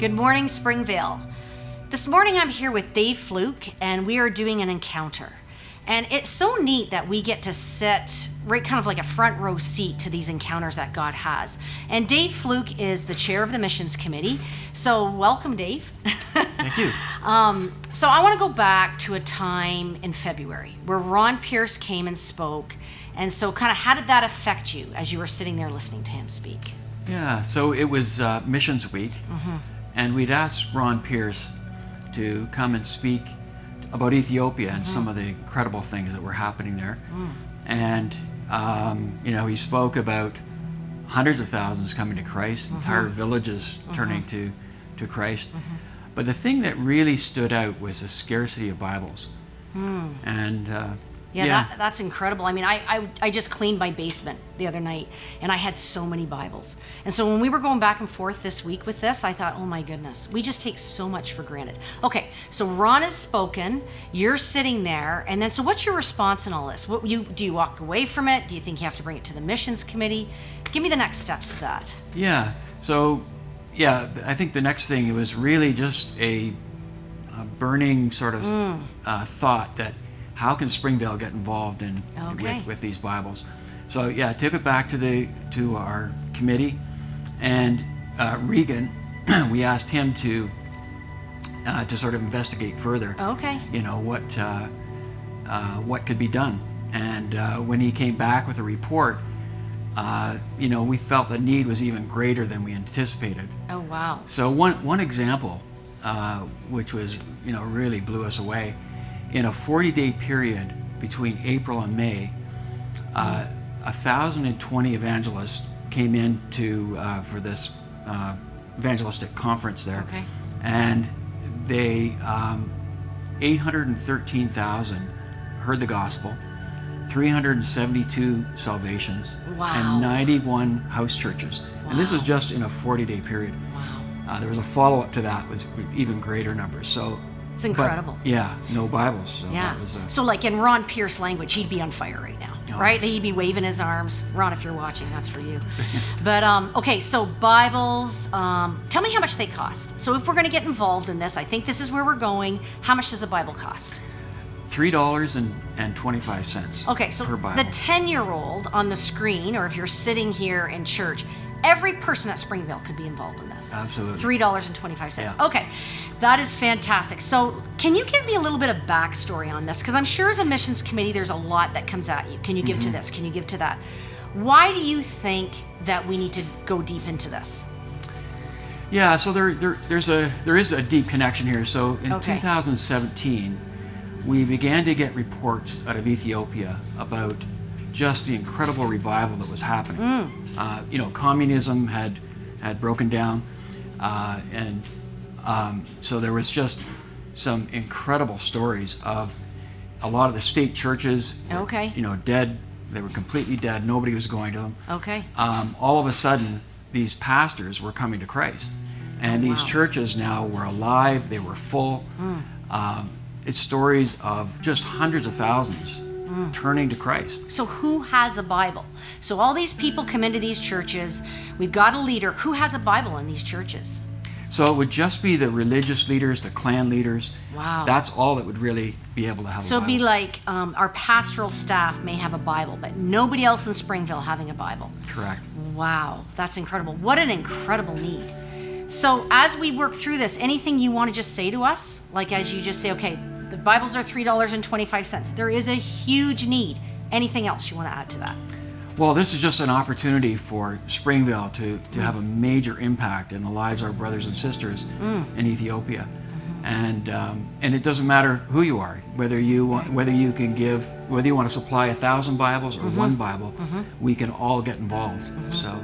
Good morning, Springvale. This morning I'm here with Dave Flook, and we are doing an encounter. And it's so neat that we get to sit right kind of like a front row seat to these encounters that God has. And Dave Flook is the chair of the missions committee. So welcome, Dave. Thank you. So I want to go back to a time in February where Ron Pierce came and spoke. And so kind of how did that affect you as you were sitting there listening to him speak? Yeah, so it was Missions Week, and we'd asked Ron Pierce to come and speak about Ethiopia and some of the incredible things that were happening there. And, he spoke about hundreds of thousands coming to Christ, entire villages turning to Christ. But the thing that really stood out was the scarcity of Bibles. And That's incredible. I mean, I just cleaned my basement the other night, and I had so many Bibles. And so when we were going back and forth this week with this, I thought, oh my goodness, we just take so much for granted. Okay, so Ron has spoken, you're sitting there, and then so what's your response in all this? Do you walk away from it? Do you think you have to bring it to the missions committee? Give me the next steps of that. I think the next thing, it was really just a burning sort of thought that how can Springvale get involved with these Bibles? So I took it back to our committee, and Regan, we asked him to sort of investigate further. Okay. What could be done, and when he came back with a report, we felt the need was even greater than we anticipated. Oh wow. So one example, which was really blew us away. In a 40-day period between April and May, 1,020 evangelists came in for this evangelistic conference there. Okay. And they 813,000 heard the gospel, 372 salvations, wow, and 91 house churches. Wow. And this was just in a 40-day period. Wow. There was a follow-up to that with even greater numbers. So. It's incredible. But, no Bibles. So yeah. That was so like in Ron Pierce language, he'd be on fire right now, right? He'd be waving his arms. Ron, if you're watching, that's for you. But okay, so Bibles. Tell me how much they cost. So if we're going to get involved in this, I think this is where we're going. How much does a Bible cost? $3.25. Okay, so per Bible. The 10-year-old on the screen, or if you're sitting here in church, every person at Springvale could be involved in this. Absolutely. $3.25. Yeah. Okay, that is fantastic. So can you give me a little bit of backstory on this? Because I'm sure as a missions committee, there's a lot that comes at you. Can you give to this? Can you give to that? Why do you think that we need to go deep into this? Yeah, so there is a deep connection here. So in 2017, we began to get reports out of Ethiopia about just the incredible revival that was happening. Communism had broken down, and so there was just some incredible stories of a lot of the state churches. Dead. They were completely dead. Nobody was going to them. Okay. All of a sudden, these pastors were coming to Christ, and these churches now were alive. They were full. It's stories of just hundreds of thousands turning to Christ. So who has a Bible? So all these people come into these churches. We've got a leader. Who has a Bible in these churches? So it would just be the religious leaders, the clan leaders. Wow. That's all that would really be able to have a Bible. So it'd be like our pastoral staff may have a Bible, but nobody else in Springvale having a Bible. Correct. Wow, that's incredible. What an incredible need. So as we work through this, anything you want to just say to us? Like as you just say, okay, the Bibles are $3.25. There is a huge need. Anything else you want to add to that? Well, this is just an opportunity for Springvale to have a major impact in the lives of our brothers and sisters in Ethiopia, and it doesn't matter who you are, whether you want to supply 1,000 Bibles or one Bible, we can all get involved. So.